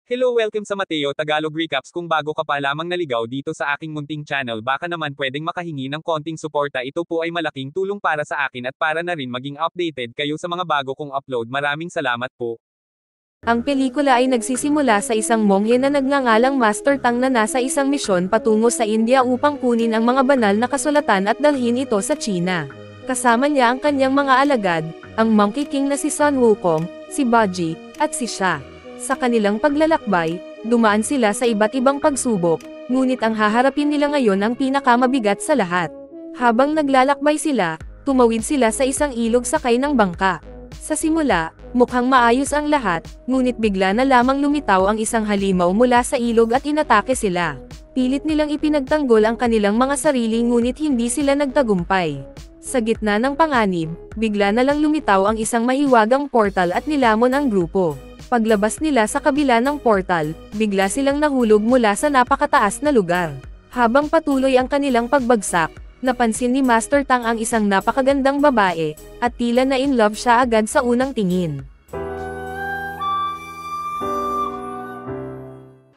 Hello, welcome sa Mateo Tagalog Recaps. Kung bago ka pa lamang naligaw dito sa aking munting channel, baka naman pwedeng makahingi ng konting suporta. Ito po ay malaking tulong para sa akin at para na rin maging updated kayo sa mga bago kong upload. Maraming salamat po. Ang pelikula ay nagsisimula sa isang monghe na nagngangalang Master Tang na nasa isang misyon patungo sa India upang kunin ang mga banal na kasulatan at dalhin ito sa China. Kasama niya ang kanyang mga alagad, ang Monkey King na si Sun Wukong, si Baji, at si Sha. Sa kanilang paglalakbay, dumaan sila sa iba't ibang pagsubok, ngunit ang haharapin nila ngayon ang pinakamabigat sa lahat. Habang naglalakbay sila, tumawid sila sa isang ilog sakay ng bangka. Sa simula, mukhang maayos ang lahat, ngunit bigla na lamang lumitaw ang isang halimaw mula sa ilog at inatake sila. Pilit nilang ipinagtanggol ang kanilang mga sarili ngunit hindi sila nagtagumpay. Sa gitna ng panganib, bigla na lang lumitaw ang isang mahiwagang portal at nilamon ang grupo. Paglabas nila sa kabila ng portal, bigla silang nahulog mula sa napakataas na lugar. Habang patuloy ang kanilang pagbagsak, napansin ni Master Tang ang isang napakagandang babae, at tila na in love siya agad sa unang tingin.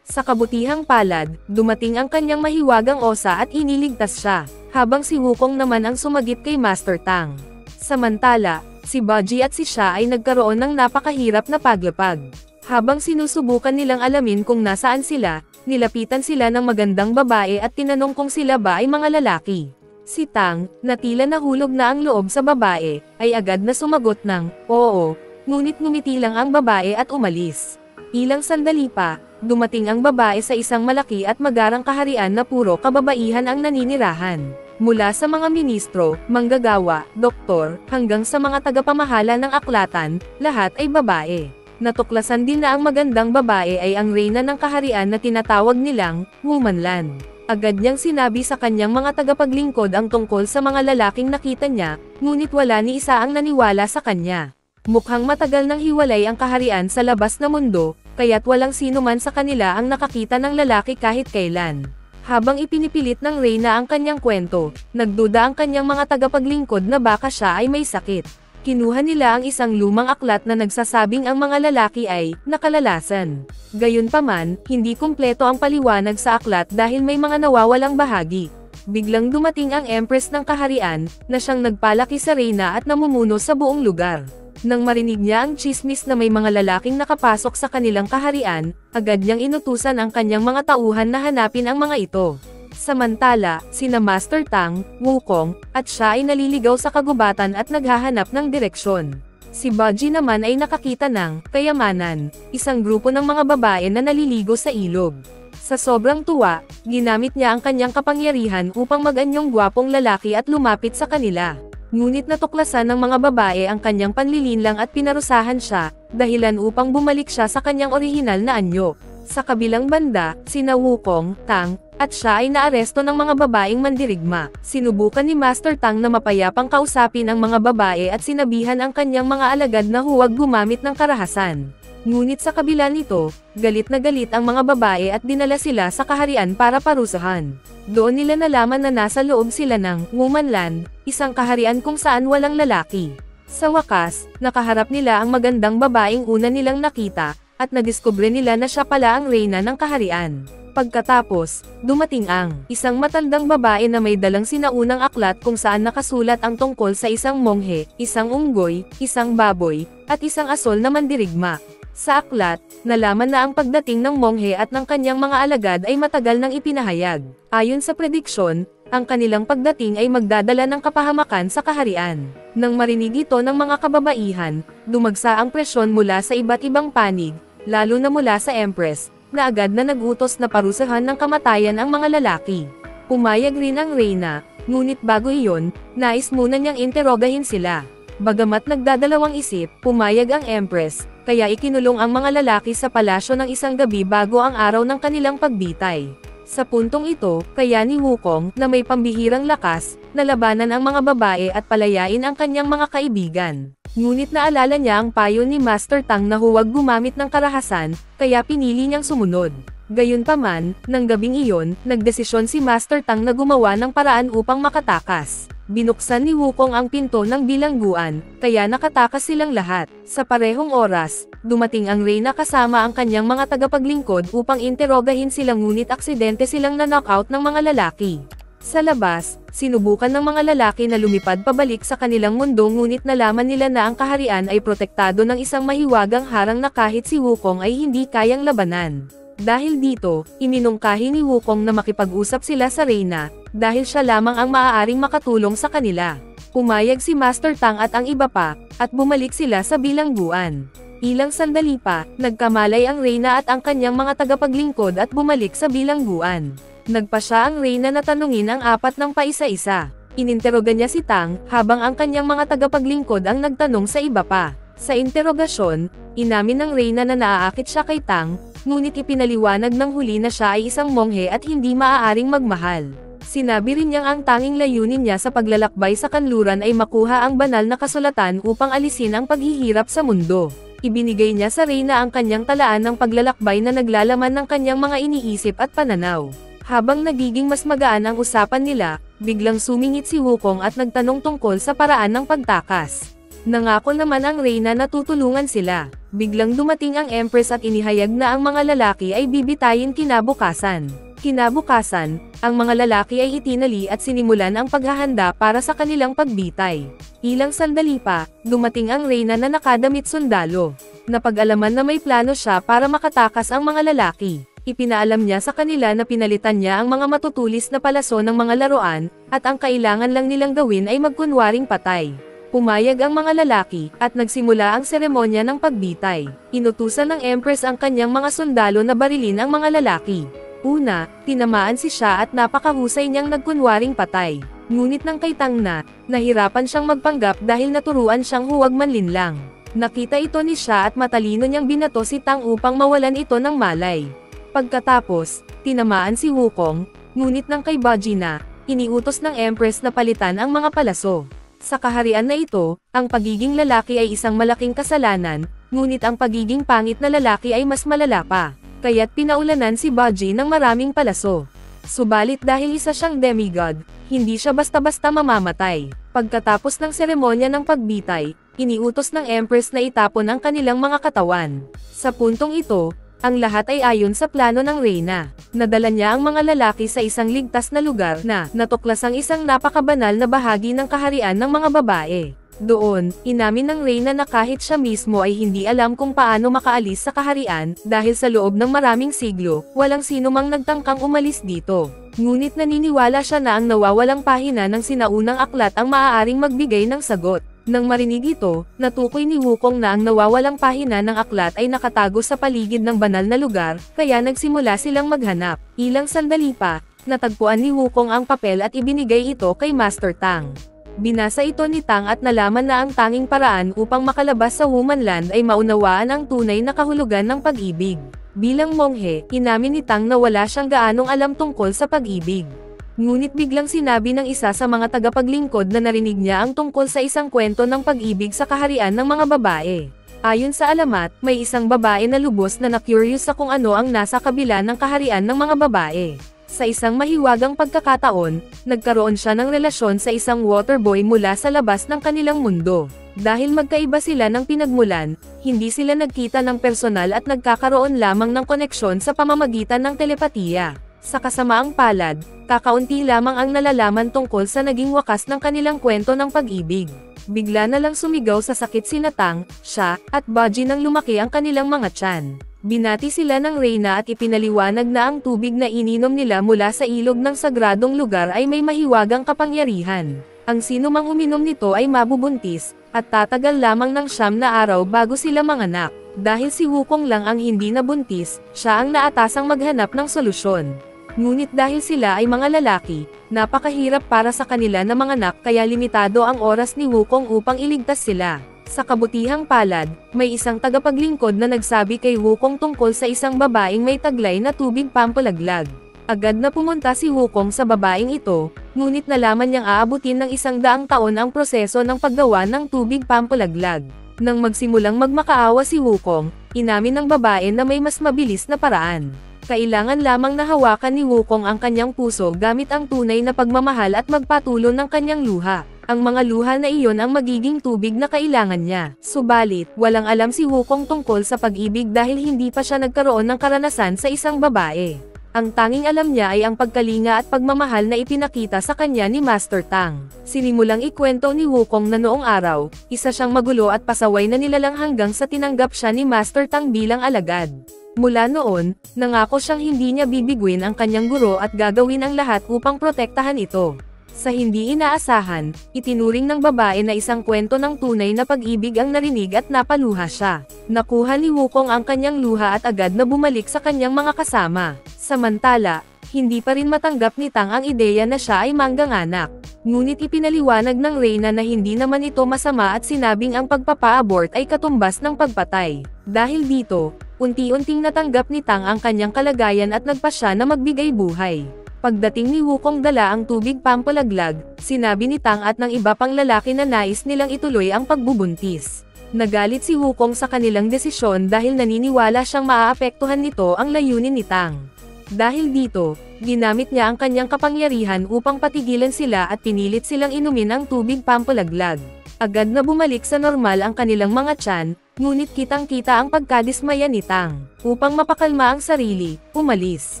Sa kabutihang palad, dumating ang kanyang mahiwagang osa at iniligtas siya, habang si Wukong naman ang sumagip kay Master Tang. Samantala, si Baji at si Sha ay nagkaroon ng napakahirap na paglapag. Habang sinusubukan nilang alamin kung nasaan sila, nilapitan sila ng magandang babae at tinanong kung sila ba ay mga lalaki. Si Tang, na tila nahulog na ang loob sa babae, ay agad na sumagot ng, oo, ngunit ngumiti lang ang babae at umalis. Ilang sandali pa, dumating ang babae sa isang malaki at magarang kaharian na puro kababaihan ang naninirahan. Mula sa mga ministro, manggagawa, doktor, hanggang sa mga tagapamahala ng aklatan, lahat ay babae. Natuklasan din na ang magandang babae ay ang reyna ng kaharian na tinatawag nilang Womanland. Agad niyang sinabi sa kanyang mga tagapaglingkod ang tungkol sa mga lalaking nakita niya, ngunit wala ni isa ang naniwala sa kanya. Mukhang matagal nang hiwalay ang kaharian sa labas na mundo, kaya't walang sino man sa kanila ang nakakita ng lalaki kahit kailan. Habang ipinipilit ng reyna ang kanyang kwento, nagduda ang kanyang mga tagapaglingkod na baka siya ay may sakit. Kinuha nila ang isang lumang aklat na nagsasabing ang mga lalaki ay nakalalasan. Gayunpaman, hindi kumpleto ang paliwanag sa aklat dahil may mga nawawalang bahagi. Biglang dumating ang Empress ng kaharian, na siyang nagpalaki sa reyna at namumuno sa buong lugar. Nang marinig niya ang tsismis na may mga lalaking nakapasok sa kanilang kaharian, agad niyang inutusan ang kanyang mga tauhan na hanapin ang mga ito. Samantala, sina Master Tang, Wukong, at Sha ay naliligaw sa kagubatan at naghahanap ng direksyon. Si Baji naman ay nakakita ng kayamanan, isang grupo ng mga babae na naliligo sa ilog. Sa sobrang tuwa, ginamit niya ang kanyang kapangyarihan upang mag-anyong gwapong lalaki at lumapit sa kanila. Ngunit natuklasan ng mga babae ang kanyang panlilinlang at pinarusahan siya, dahilan upang bumalik siya sa kanyang orihinal na anyo. Sa kabilang banda, sina Wukong, Tang, at Sha ay naaresto ng mga babaeng mandirigma. Sinubukan ni Master Tang na mapayapang kausapin ang mga babae at sinabihan ang kanyang mga alagad na huwag gumamit ng karahasan. Ngunit sa kabila nito, galit na galit ang mga babae at dinala sila sa kaharian para parusahan. Doon nila nalaman na nasa loob sila ng Womanland, isang kaharian kung saan walang lalaki. Sa wakas, nakaharap nila ang magandang babaeng una nilang nakita, at nadiskubre nila na siya pala ang reyna ng kaharian. Pagkatapos, dumating ang isang matandang babae na may dalang sinaunang aklat kung saan nakasulat ang tungkol sa isang monghe, isang unggoy, isang baboy, at isang asol na mandirigma. Sa aklat, nalaman na ang pagdating ng monghe at ng kanyang mga alagad ay matagal nang ipinahayag. Ayon sa prediksyon, ang kanilang pagdating ay magdadala ng kapahamakan sa kaharian. Nang marinig ito ng mga kababaihan, dumagsa ang presyon mula sa iba't ibang panig, lalo na mula sa Empress, na agad na nagutos na parusahan ng kamatayan ang mga lalaki. Pumayag rin ang reyna, ngunit bago iyon, nais muna niyang interogahin sila. Bagamat nagdadalawang isip, pumayag ang Empress, kaya ikinulong ang mga lalaki sa palasyo ng isang gabi bago ang araw ng kanilang pagbitay. Sa puntong ito, kaya ni Wukong, na may pambihirang lakas, nalabanan ang mga babae at palayain ang kanyang mga kaibigan. Ngunit naalala niya ang payo ni Master Tang na huwag gumamit ng karahasan, kaya pinili niyang sumunod. Gayunpaman, nang gabing iyon, nagdesisyon si Master Tang na gumawa ng paraan upang makatakas. Binuksan ni Wukong ang pinto ng bilangguan, kaya nakatakas silang lahat. Sa parehong oras, dumating ang Reyna kasama ang kanyang mga tagapaglingkod upang interogahin sila ngunit aksidente silang na-knockout ng mga lalaki. Sa labas, sinubukan ng mga lalaki na lumipad pabalik sa kanilang mundo ngunit nalaman nila na ang kaharian ay protektado ng isang mahiwagang harang na kahit si Wukong ay hindi kayang labanan. Dahil dito, iminungkahi ni Wukong na makipag-usap sila sa Reyna, dahil siya lamang ang maaaring makatulong sa kanila. Pumayag si Master Tang at ang iba pa, at bumalik sila sa bilangguan. Ilang sandali pa, nagkamalay ang Reyna at ang kanyang mga tagapaglingkod at bumalik sa bilangguan. Nagpa siya ang Reyna na tanungin ang apat ng paisa-isa. Ininteroga niya si Tang, habang ang kanyang mga tagapaglingkod ang nagtanong sa iba pa. Sa interogasyon, inamin ng Reyna na naaakit siya kay Tang, ngunit ipinaliwanag ng huli na siya ay isang monghe at hindi maaaring magmahal. Sinabi rin niyang ang tanging layunin niya sa paglalakbay sa kanluran ay makuha ang banal na kasulatan upang alisin ang paghihirap sa mundo. Ibinigay niya sa Reyna ang kanyang talaan ng paglalakbay na naglalaman ng kanyang mga iniisip at pananaw. Habang nagiging mas magaan ang usapan nila, biglang sumingit si Wukong at nagtanong tungkol sa paraan ng pagtakas. Nangako naman ang Reyna na tutulungan sila. Biglang dumating ang Empress at inihayag na ang mga lalaki ay bibitayin kinabukasan. Kinabukasan, ang mga lalaki ay itinali at sinimulan ang paghahanda para sa kanilang pagbitay. Ilang sandali pa, dumating ang Reyna na nakadamit sundalo. Napag-alaman na may plano siya para makatakas ang mga lalaki. Ipinaalam niya sa kanila na pinalitan niya ang mga matutulis na palaso ng mga laruan, at ang kailangan lang nilang gawin ay magkunwaring patay. Pumayag ang mga lalaki, at nagsimula ang seremonya ng pagbitay. Inutusan ng Empress ang kanyang mga sundalo na barilin ang mga lalaki. Una, tinamaan si siya at napakahusay niyang nagkunwaring patay. Ngunit nang kay Tang na, nahirapan siyang magpanggap dahil naturuan siyang huwag manlinlang. Nakita ito ni siya at matalino niyang binato si Tang upang mawalan ito ng malay. Pagkatapos, tinamaan si Wukong, ngunit nang kay Baji na, iniutos ng Empress na palitan ang mga palaso. Sa kaharian na ito, ang pagiging lalaki ay isang malaking kasalanan, ngunit ang pagiging pangit na lalaki ay mas malala pa. Kaya't pinaulanan si Baji ng maraming palaso. Subalit dahil isa siyang demigod, hindi siya basta-basta mamamatay. Pagkatapos ng seremonya ng pagbitay, iniutos ng Empress na itapon ang kanilang mga katawan. Sa puntong ito, ang lahat ay ayon sa plano ng Reyna. Nadala niya ang mga lalaki sa isang ligtas na lugar na natuklas ang isang napakabanal na bahagi ng kaharian ng mga babae. Doon, inamin ng Reyna na kahit siya mismo ay hindi alam kung paano makaalis sa kaharian, dahil sa loob ng maraming siglo, walang sino mang nagtangkang umalis dito. Ngunit naniniwala siya na ang nawawalang pahina ng sinaunang aklat ang maaaring magbigay ng sagot. Nang marinig ito, natukoy ni Wukong na ang nawawalang pahina ng aklat ay nakatago sa paligid ng banal na lugar, kaya nagsimula silang maghanap. Ilang sandali pa, natagpuan ni Wukong ang papel at ibinigay ito kay Master Tang. Binasa ito ni Tang at nalaman na ang tanging paraan upang makalabas sa Womanland ay maunawaan ang tunay na kahulugan ng pag-ibig. Bilang monghe, inamin ni Tang na wala siyang gaanong alam tungkol sa pag-ibig. Ngunit biglang sinabi ng isa sa mga tagapaglingkod na narinig niya ang tungkol sa isang kwento ng pag-ibig sa kaharian ng mga babae. Ayon sa alamat, may isang babae na lubos na na-curious sa kung ano ang nasa kabila ng kaharian ng mga babae. Sa isang mahiwagang pagkakataon, nagkaroon siya ng relasyon sa isang waterboy mula sa labas ng kanilang mundo. Dahil magkaiba sila ng pinagmulan, hindi sila nagkita ng personal at nagkakaroon lamang ng koneksyon sa pamamagitan ng telepatiya. Sa kasamaang palad, kakaunti lamang ang nalalaman tungkol sa naging wakas ng kanilang kwento ng pag-ibig. Bigla na lang sumigaw sa sakit sina Tang, siya, at Baji nang lumaki ang kanilang mga tiyan. Binati sila ng Reyna at ipinaliwanag na ang tubig na ininom nila mula sa ilog ng sagradong lugar ay may mahiwagang kapangyarihan. Ang sino mang uminom nito ay mabubuntis, at tatagal lamang ng 9 na araw bago sila manganak. Dahil si Wukong lang ang hindi nabuntis, siya ang naatasang maghanap ng solusyon. Ngunit dahil sila ay mga lalaki, napakahirap para sa kanila na manganak kaya limitado ang oras ni Wukong upang iligtas sila. Sa kabutihang palad, may isang tagapaglingkod na nagsabi kay Wukong tungkol sa isang babaeng may taglay na tubig pampalaglag. Agad na pumunta si Wukong sa babaeng ito, ngunit nalaman niyang aabutin ng 100 taon ang proseso ng paggawa ng tubig pampalaglag. Nang magsimulang magmakaawa si Wukong, Inamin ng babae na may mas mabilis na paraan. Kailangan lamang na hawakan ni Wukong ang kanyang puso gamit ang tunay na pagmamahal at magpatulo ng kanyang luha. Ang mga luha na iyon ang magiging tubig na kailangan niya. Subalit, walang alam si Wukong tungkol sa pag-ibig dahil hindi pa siya nagkaroon ng karanasan sa isang babae. Ang tanging alam niya ay ang pagkalinga at pagmamahal na ipinakita sa kanya ni Master Tang. Sinimulang ikwento ni Wukong na noong araw, isa siyang magulo at pasaway na nilalang hanggang sa tinanggap siya ni Master Tang bilang alagad. Mula noon, nangako siyang hindi niya bibiguin ang kanyang guro at gagawin ang lahat upang protektahan ito. Sa hindi inaasahan, itinuring ng babae na isang kwento ng tunay na pag-ibig ang narinig at napaluha siya. Nakuha ni Wukong ang kanyang luha at agad na bumalik sa kanyang mga kasama. Samantala, hindi pa rin matanggap ni Tang ang ideya na siya ay mangganganak. Ngunit ipinaliwanag ng Reyna na hindi naman ito masama at sinabing ang pagpapa-abort ay katumbas ng pagpatay. Dahil dito, unti-unting natanggap ni Tang ang kanyang kalagayan at nagpa siya na magbigay buhay. Pagdating ni Wukong dala ang tubig pampalaglag, sinabi ni Tang at ng iba pang lalaki na nais nilang ituloy ang pagbubuntis. Nagalit si Wukong sa kanilang desisyon dahil naniniwala siyang maaapektuhan nito ang layunin ni Tang. Dahil dito, ginamit niya ang kanyang kapangyarihan upang patigilan sila at pinilit silang inumin ang tubig pampalaglag. Agad na bumalik sa normal ang kanilang mga tiyan, ngunit kitang-kita ang pagkadismaya ni Tang. Upang mapakalma ang sarili, umalis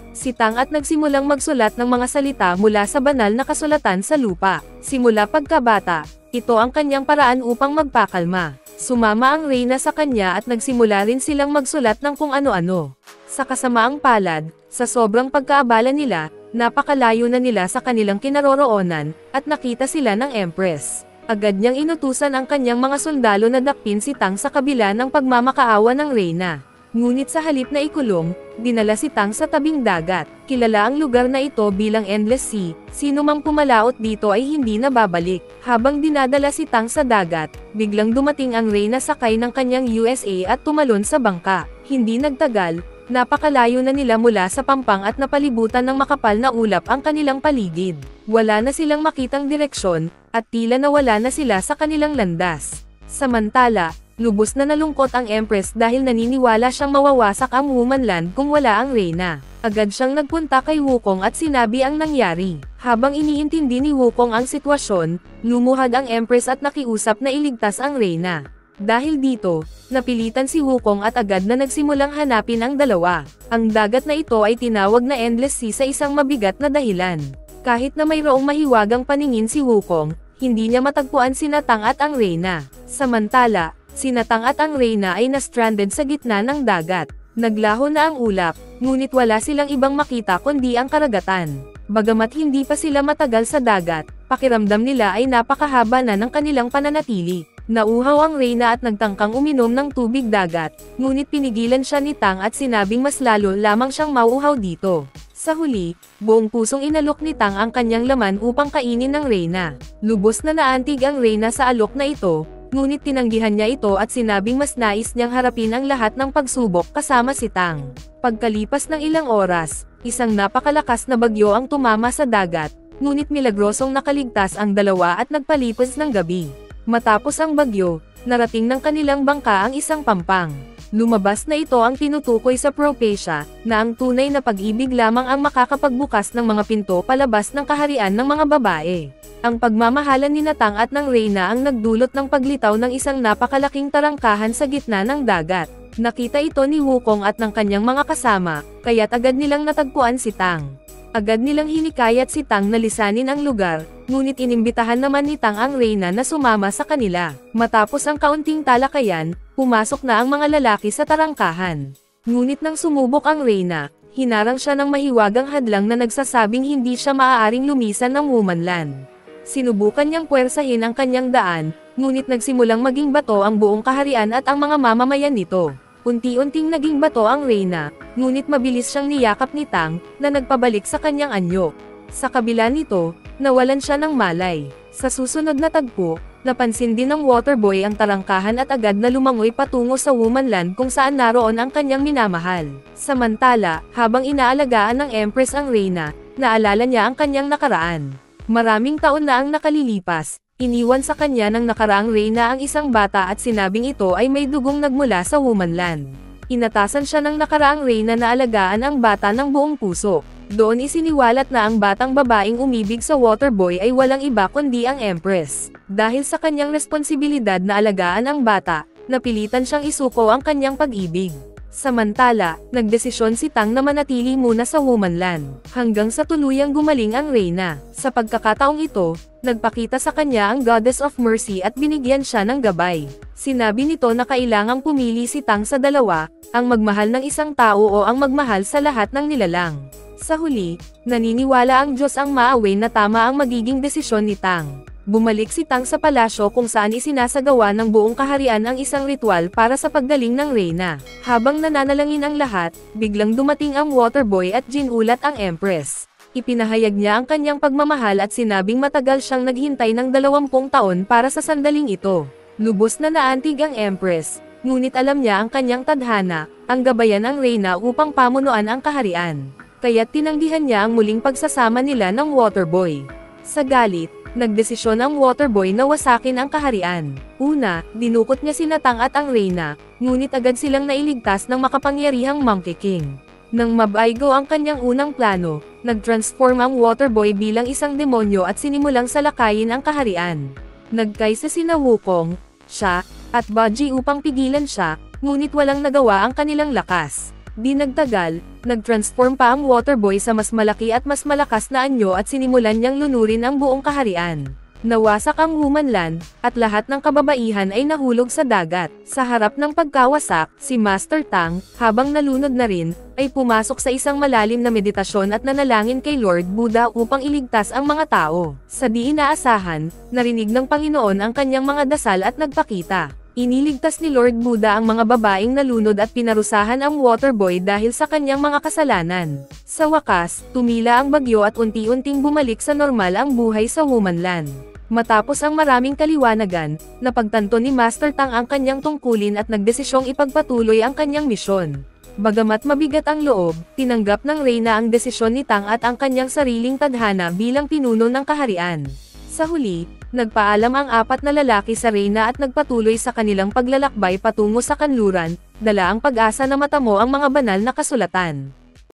si Tang at nagsimulang magsulat ng mga salita mula sa banal na kasulatan sa lupa. Simula pagkabata, ito ang kanyang paraan upang magpakalma. Sumama ang Reyna sa kanya at nagsimula rin silang magsulat ng kung ano-ano. Sa kasamaang palad, sa sobrang pagkaabala nila, napakalayo na nila sa kanilang kinaroroonan, at nakita sila ng Empress. Agad niyang inutusan ang kanyang mga sundalo na dakpin si Tang sa kabila ng pagmamakaawa ng Reyna. Ngunit sa halip na ikulong, dinala si Tang sa tabing dagat. Kilala ang lugar na ito bilang Endless Sea, sino mang pumalaot dito ay hindi na babalik. Habang dinadala si Tang sa dagat, biglang dumating ang Reyna sakay ng kanyang USA at tumalon sa bangka. Hindi nagtagal, napakalayo na nila mula sa pampang at napalibutan ng makapal na ulap ang kanilang paligid. Wala na silang makitang direksyon, at tila nawala na sila sa kanilang landas. Samantala, lubos na nalungkot ang Empress dahil naniniwala siyang mawawasak ang Womanland kung wala ang Reyna. Agad siyang nagpunta kay Wukong at sinabi ang nangyari. Habang iniintindi ni Wukong ang sitwasyon, lumuhad ang Empress at nakiusap na iligtas ang Reyna. Dahil dito, napilitan si Wukong at agad na nagsimulang hanapin ang dalawa. Ang dagat na ito ay tinawag na Endless Sea sa isang mabigat na dahilan. Kahit na mayroong mahiwagang paningin si Wukong, hindi niya matagpuan sina Tang at ang Reyna. Samantala, sina Tang at ang Reyna ay na-stranded sa gitna ng dagat. Naglaho na ang ulap, ngunit wala silang ibang makita kundi ang karagatan. Bagamat hindi pa sila matagal sa dagat, pakiramdam nila ay napakahaba na ng kanilang pananatili. Nauhaw ang Reyna at nagtangkang uminom ng tubig dagat, ngunit pinigilan siya ni Tang at sinabing mas lalo lamang siyang mauuhaw dito. Sa huli, buong pusong inalok ni Tang ang kanyang laman upang kainin ng Reyna. Lubos na naantig ang Reyna sa alok na ito, ngunit tinanggihan niya ito at sinabing mas nais niyang harapin ang lahat ng pagsubok kasama si Tang. Pagkalipas ng ilang oras, isang napakalakas na bagyo ang tumama sa dagat, ngunit milagrosong nakaligtas ang dalawa at nagpalipas ng gabi. Matapos ang bagyo, narating ng kanilang bangka ang isang pampang. Lumabas na ito ang tinutukoy sa propesya, na ang tunay na pag-ibig lamang ang makakapagbukas ng mga pinto palabas ng kaharian ng mga babae. Ang pagmamahalan ni Tang at ng Reyna ang nagdulot ng paglitaw ng isang napakalaking tarangkahan sa gitna ng dagat. Nakita ito ni Wukong at ng kanyang mga kasama, kaya't agad nilang natagpuan si Tang. Agad nilang hinikayat si Tang na lisanin ang lugar, ngunit inimbitahan naman ni Tang ang Reyna na sumama sa kanila. Matapos ang kaunting talakayan, pumasok na ang mga lalaki sa tarangkahan. Ngunit nang sumubok ang Reyna, hinarang siya ng mahiwagang hadlang na nagsasabing hindi siya maaaring lumisan ng Womanland. Sinubukan niyang puwersahin ang kanyang daan, ngunit nagsimulang maging bato ang buong kaharian at ang mga mamamayan nito. Unti-unting naging bato ang Reyna, ngunit mabilis siyang niyakap ni Tang, na nagpabalik sa kanyang anyo. Sa kabila nito, nawalan siya ng malay. Sa susunod na tagpo, napansin din ng Waterboy ang tarangkahan at agad na lumangoy patungo sa Womanland kung saan naroon ang kanyang minamahal. Samantala, habang inaalagaan ng Empress ang Reyna, naalala niya ang kanyang nakaraan. Maraming taon na ang nakalilipas, iniwan sa kanya ng nakaraang Reyna ang isang bata at sinabing ito ay may dugong nagmula sa Womanland. Inatasan siya ng nakaraang reyna na alagaan ang bata ng buong puso. Doon isiniwalat na ang batang babaeng umibig sa Waterboy ay walang iba kundi ang Empress. Dahil sa kanyang responsibilidad na alagaan ang bata, napilitan siyang isuko ang kanyang pag-ibig. Samantala, nagdesisyon si Tang na manatili muna sa Womanland, hanggang sa tuluyang gumaling ang reyna. Sa pagkakataong ito, nagpakita sa kanya ang Goddess of Mercy at binigyan siya ng gabay. Sinabi nito na kailangang pumili si Tang sa dalawa, ang magmahal ng isang tao o ang magmahal sa lahat ng nilalang. Sa huli, naniniwala ang Diyos ang maaway na tama ang magiging desisyon ni Tang. Bumalik si Tang sa palasyo kung saan isinasagawa ng buong kaharian ang isang ritual para sa paggaling ng reyna. Habang nananalangin ang lahat, biglang dumating ang Waterboy at ginulat ang Empress. Ipinahayag niya ang kanyang pagmamahal at sinabing matagal siyang naghintay ng 20 taon para sa sandaling ito. Lubos na naantig ang Empress, ngunit alam niya ang kanyang tadhana, ang gabayan ng reyna upang pamunuan ang kaharian. Kaya't tinanggihan niya ang muling pagsasama nila ng Waterboy. Sa galit, nagdesisyon ang Waterboy na wasakin ang kaharian. Una, dinukot niya si Tang at ang reyna, ngunit agad silang nailigtas ng makapangyarihang Monkey King. Nang mabaygo ang kanyang unang plano, nag-transform ang Waterboy bilang isang demonyo at sinimulang salakayin ang kaharian. Nagkaisa sina Wukong, siya, at Baji upang pigilan siya, ngunit walang nagawa ang kanilang lakas. Di nagtagal, nag-transform pa ang Waterboy sa mas malaki at mas malakas na anyo at sinimulan niyang lunurin ang buong kaharian. Nawasak ang Womanland, at lahat ng kababaihan ay nahulog sa dagat. Sa harap ng pagkawasak, si Master Tang, habang nalunod na rin, ay pumasok sa isang malalim na meditasyon at nanalangin kay Lord Buddha upang iligtas ang mga tao. Sa di inaasahan, narinig ng Panginoon ang kanyang mga dasal at nagpakita. Iniligtas ni Lord Buddha ang mga babaeng nalunod at pinarusahan ang Waterboy dahil sa kanyang mga kasalanan. Sa wakas, tumila ang bagyo at unti-unting bumalik sa normal ang buhay sa Womanland. Matapos ang maraming kaliwanagan, napagtanto ni Master Tang ang kanyang tungkulin at nagdesisyong ipagpatuloy ang kanyang misyon. Bagamat mabigat ang loob, tinanggap ng reyna ang desisyon ni Tang at ang kanyang sariling tadhana bilang pinuno ng kaharian. Sa huli, nagpaalam ang 4 na lalaki sa reyna at nagpatuloy sa kanilang paglalakbay patungo sa kanluran, dala ang pag-asa na matamo ang mga banal na kasulatan.